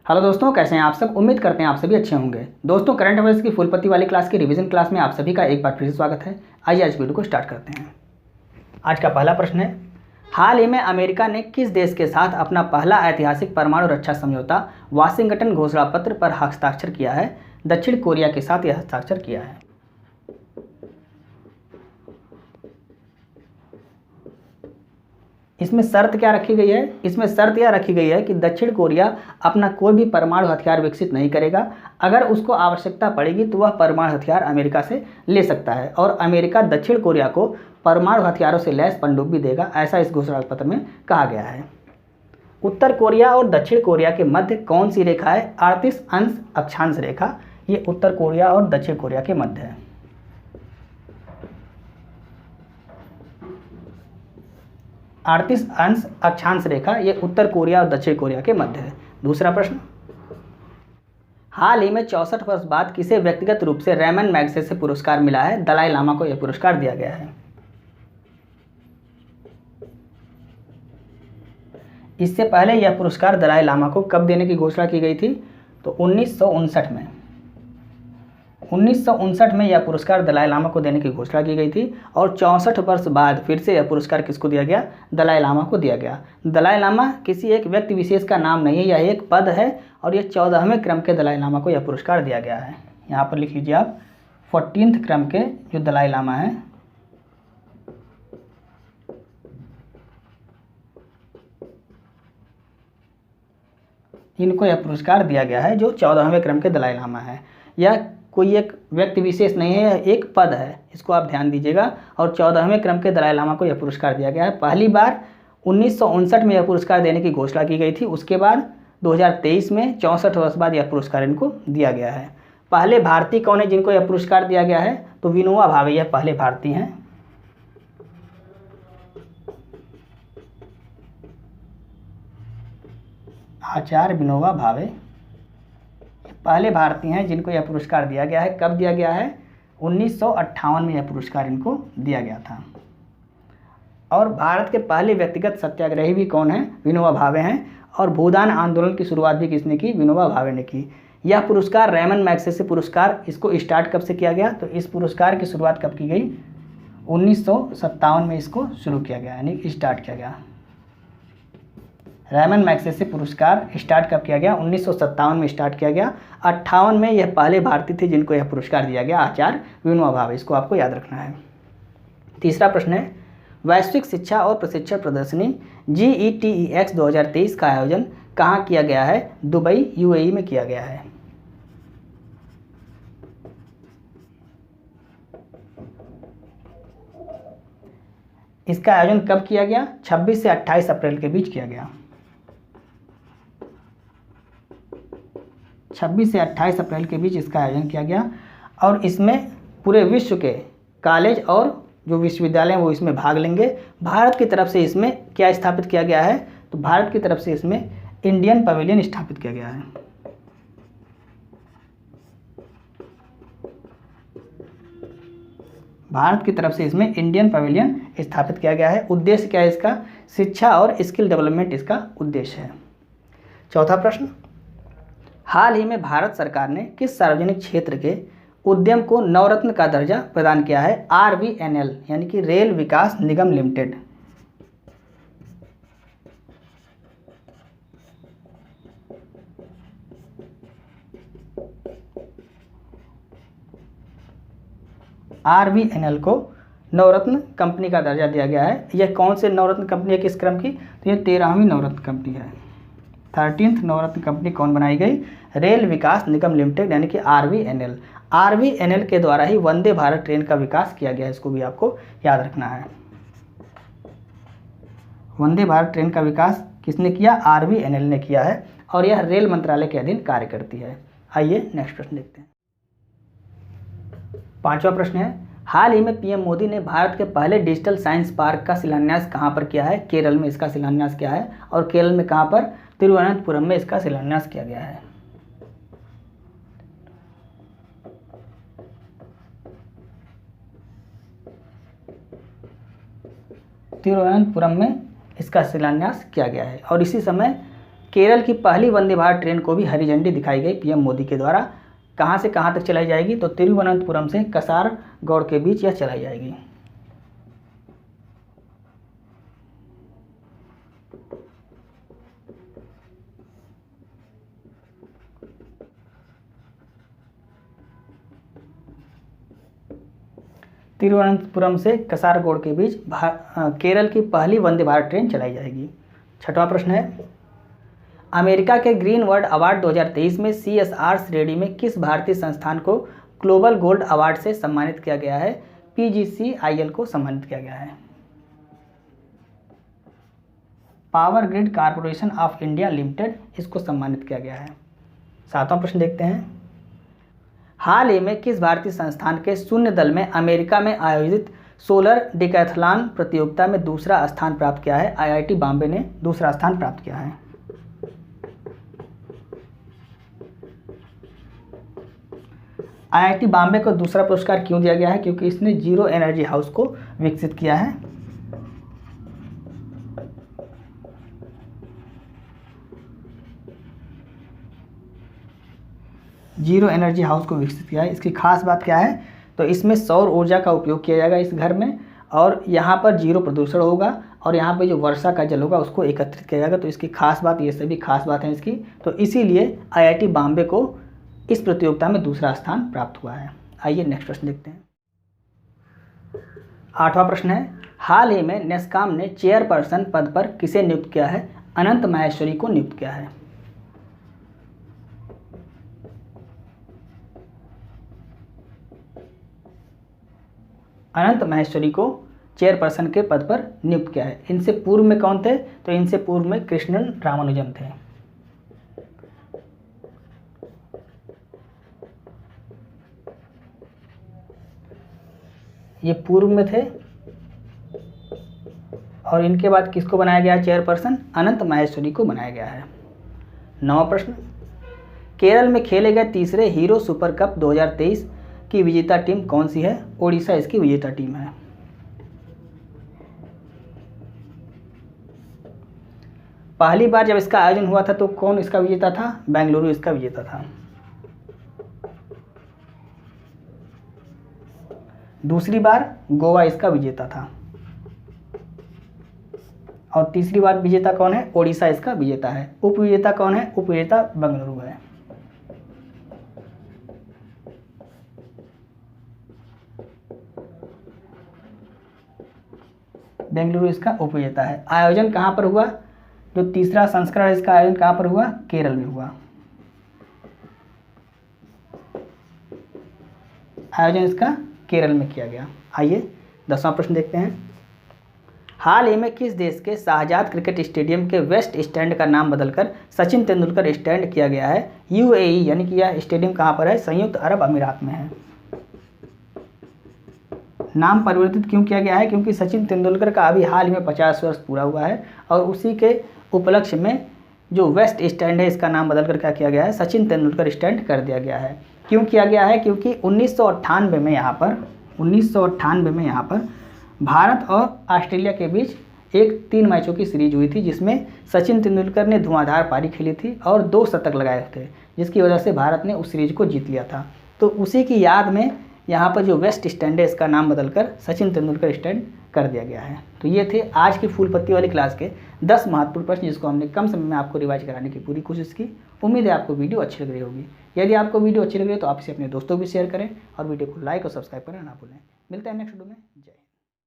Hello दोस्तों, कैसे हैं आप सब। उम्मीद करते हैं आप सभी अच्छे होंगे। दोस्तों, करंट अफेयर्स की फुल पत्ती वाली क्लास की रिवीजन क्लास में आप सभी का एक बार फिर से स्वागत है। आइए आज वीडियो को स्टार्ट करते हैं। आज का पहला प्रश्न है, हाल ही में अमेरिका ने किस देश के साथ अपना पहला ऐतिहासिक परमाणु रक्षा समझौता वाशिंगटन घोषणा पत्र पर हस्ताक्षर किया है। दक्षिण कोरिया के साथ यह हस्ताक्षर किया है। इसमें शर्त क्या रखी गई है? इसमें शर्त यह रखी गई है कि दक्षिण कोरिया अपना कोई भी परमाणु हथियार विकसित नहीं करेगा। अगर उसको आवश्यकता पड़ेगी तो वह परमाणु हथियार अमेरिका से ले सकता है और अमेरिका दक्षिण कोरिया को परमाणु हथियारों से लैस पनडुब्बी देगा, ऐसा इस घोषणा पत्र में कहा गया है। उत्तर कोरिया और दक्षिण कोरिया के मध्य कौन सी रेखा है? 38 अंश अक्षांश रेखा। ये उत्तर कोरिया और दक्षिण कोरिया के मध्य है। 38 अंश अक्षांश रेखा ये उत्तर कोरिया और दक्षिण कोरिया के मध्य है। दूसरा प्रश्न, हाल ही में 64 वर्ष बाद किसे व्यक्तिगत रूप से रैमन मैग्सेसे पुरस्कार मिला है? दलाई लामा को यह पुरस्कार दिया गया है। इससे पहले यह पुरस्कार दलाई लामा को कब देने की घोषणा की गई थी? तो 1959 में। 1959 में यह पुरस्कार दलाई लामा को देने की घोषणा की गई थी और 64 वर्ष बाद फिर से यह पुरस्कार किसको दिया गया? दलाई लामा को दिया गया। दलाई लामा किसी एक व्यक्ति विशेष का नाम नहीं है, यह एक पद है और यह 14वें क्रम के दलाई लामा को यह पुरस्कार दिया गया है। यहाँ पर लिख लीजिए आप 14th क्रम के जो दलाई लामा हैं, इनको यह पुरस्कार दिया गया है जो 14वें क्रम के दलाई लामा है। यह कोई एक व्यक्ति विशेष नहीं है, यह एक पद है, इसको आप ध्यान दीजिएगा। और 14वें क्रम के दलाई लामा को यह पुरस्कार दिया गया है। पहली बार 1959 में यह पुरस्कार देने की घोषणा की गई थी। उसके बाद 2023 में 64 वर्ष बाद यह पुरस्कार इनको दिया गया है। पहले भारतीय कौन है जिनको यह पुरस्कार दिया गया है? तो विनोबा भावे यह पहले भारतीय हैं। आचार्य विनोबा भावे पहले भारतीय हैं जिनको यह पुरस्कार दिया गया है। कब दिया गया है? 1958 में यह पुरस्कार इनको दिया गया था। और भारत के पहले व्यक्तिगत सत्याग्रही भी कौन है? विनोबा भावे हैं। और भूदान आंदोलन की शुरुआत भी किसने की? विनोबा भावे ने की। यह पुरस्कार रैमन मैग्सेसे पुरस्कार, इसको स्टार्ट कब से किया गया? तो इस पुरस्कार की शुरुआत कब की गई? 1957 में इसको शुरू किया गया, यानी स्टार्ट किया गया। रैमन मैग्सेसे पुरस्कार स्टार्ट कब किया गया? 1957 में स्टार्ट किया गया। 58 में यह पहले भारतीय थे जिनको यह पुरस्कार दिया गया, आचार्य विनोबा भावे। इसको आपको याद रखना है। तीसरा प्रश्न है, वैश्विक शिक्षा और प्रशिक्षण प्रदर्शनी GETEX 2023 का आयोजन कहाँ किया गया है? दुबई UAE में किया गया है। इसका आयोजन कब किया गया? 26 से 28 अप्रैल के बीच किया गया। 26 से 28 अप्रैल के बीच इसका आयोजन किया गया और इसमें पूरे विश्व के कॉलेज और जो विश्वविद्यालय हैं वो इसमें भाग लेंगे। भारत की तरफ से इसमें क्या स्थापित किया गया है? तो भारत की तरफ से इसमें इंडियन पवेलियन स्थापित किया गया है। भारत की तरफ से इसमें इंडियन पवेलियन स्थापित किया गया है। उद्देश्य क्या है इसका? शिक्षा और स्किल डेवलपमेंट इसका उद्देश्य है। चौथा प्रश्न, हाल ही में भारत सरकार ने किस सार्वजनिक क्षेत्र के उद्यम को नवरत्न का दर्जा प्रदान किया है? RVNL यानी कि रेल विकास निगम लिमिटेड। RVNL को नवरत्न कंपनी का दर्जा दिया गया है। यह कौन से नवरत्न कंपनी है, किस क्रम की? तो यह 13वीं नवरत्न कंपनी है। 13th नवरत्न कंपनी कौन बनाई गई? रेल विकास निगम लिमिटेड यानी कि RVNL। RVNL के द्वारा ही वंदे भारत ट्रेन का विकास किया गया है, इसको भी आपको याद रखना है। वंदे भारत ट्रेन का विकास किसने किया? RVNL ने किया है और यह रेल मंत्रालय के अधीन कार्य करती है। आइए नेक्स्ट प्रश्न देखते हैं। पांचवा प्रश्न है, हाल ही में PM मोदी ने भारत के पहले डिजिटल साइंस पार्क का शिलान्यास कहाँ पर किया है? केरल में इसका शिलान्यास किया है। और केरल में कहाँ पर? तिरुवनंतपुरम में इसका शिलान्यास किया गया है। तिरुवनंतपुरम में इसका शिलान्यास किया गया है। और इसी समय केरल की पहली वंदे भारत ट्रेन को भी हरी झंडी दिखाई गई पीएम मोदी के द्वारा। कहाँ से कहाँ तक चलाई जाएगी? तो तिरुवनंतपुरम से कसारगोड़ के बीच यह चलाई जाएगी। तिरुवनंतपुरम से कसारगोड़ के बीच केरल की पहली वंदे भारत ट्रेन चलाई जाएगी। छठवां प्रश्न है, अमेरिका के ग्रीन वर्ल्ड अवार्ड 2023 में CSR श्रेणी में किस भारतीय संस्थान को ग्लोबल गोल्ड अवार्ड से सम्मानित किया गया है? PGCIL को सम्मानित किया गया है। Power grid corporation of India limited, इसको सम्मानित किया गया है। सातवां प्रश्न देखते हैं, हाल ही में किस भारतीय संस्थान के शून्य दल में अमेरिका में आयोजित सोलर डिकैथलॉन प्रतियोगिता में दूसरा स्थान प्राप्त किया है? IIT बॉम्बे ने दूसरा स्थान प्राप्त किया है। IIT बॉम्बे को दूसरा पुरस्कार क्यों दिया गया है? क्योंकि इसने जीरो एनर्जी हाउस को विकसित किया है। जीरो एनर्जी हाउस को विकसित किया है। इसकी खास बात क्या है? तो इसमें सौर ऊर्जा का उपयोग किया जाएगा इस घर में, और यहाँ पर जीरो प्रदूषण होगा, और यहाँ पे जो वर्षा का जल होगा उसको एकत्रित किया जाएगा। तो इसकी खास बात, ये सभी खास बात है इसकी, तो इसीलिए IIT बॉम्बे को इस प्रतियोगिता में दूसरा स्थान प्राप्त हुआ है। आइए नेक्स्ट प्रश्न देखते हैं। आठवां प्रश्न है, हाल ही में नेस्कॉम ने चेयरपर्सन पद पर किसे नियुक्त किया है? अनंत माहेश्वरी को नियुक्त किया है। अनंत माहेश्वरी को चेयरपर्सन के पद पर नियुक्त किया है। इनसे पूर्व में कौन थे? तो इनसे पूर्व में कृष्णन रामानुजन थे। ये पूर्व में थे, और इनके बाद किसको बनाया गया है चेयरपर्सन? अनंत माहेश्वरी को बनाया गया है। नौवां प्रश्न, केरल में खेले गए तीसरे हीरो सुपर कप 2023 की विजेता टीम कौन सी है? ओडिशा इसकी विजेता टीम है। पहली बार जब इसका आयोजन हुआ था तो कौन इसका विजेता था? बेंगलुरु इसका विजेता था। दूसरी बार गोवा इसका विजेता था, और तीसरी बार विजेता कौन है? ओडिशा इसका विजेता है। उप विजेता कौन है? उप विजेता बेंगलुरु है। बेंगलुरु इसका उप विजेता है। आयोजन कहाँ पर हुआ? जो तीसरा संस्करण इसका आयोजन कहाँ पर हुआ? केरल में हुआ। आयोजन इसका केरल में किया गया। आइए 10वां प्रश्न देखते हैं, हाल ही में किस देश के शाहजाद क्रिकेट स्टेडियम के वेस्ट स्टैंड का नाम बदलकर सचिन तेंदुलकर स्टैंड किया गया है? UAE, यानी कि यह स्टेडियम कहाँ पर है? संयुक्त अरब अमीरात में है। नाम परिवर्तित क्यों किया गया है? क्योंकि सचिन तेंदुलकर का अभी हाल ही में 50 वर्ष पूरा हुआ है, और उसी के उपलक्ष्य में जो वेस्ट स्टैंड है इसका नाम बदलकर क्या किया गया है? सचिन तेंदुलकर स्टैंड कर दिया गया है। क्यों किया गया है? क्योंकि 1998 में यहाँ पर भारत और ऑस्ट्रेलिया के बीच एक 3 मैचों की सीरीज हुई थी, जिसमें सचिन तेंदुलकर ने धुआंधार पारी खेली थी और 2 शतक लगाए थे, जिसकी वजह से भारत ने उस सीरीज को जीत लिया था। तो उसी की याद में यहाँ पर जो वेस्ट स्टैंड है इसका नाम बदलकर सचिन तेंदुलकर स्टैंड कर दिया गया है। तो ये थे आज की फूल पत्ती वाली क्लास के 10 महत्वपूर्ण प्रश्न, जिसको हमने कम समय में आपको रिवाइज कराने की पूरी कोशिश की। उम्मीद है आपको वीडियो अच्छी लग रही होगी। यदि आपको वीडियो अच्छी लग रही है तो आप इसे अपने दोस्तों को भी शेयर करें, और वीडियो को लाइक और सब्सक्राइब करना ना भूलें। मिलते हैं नेक्स्ट वीडियो में। जय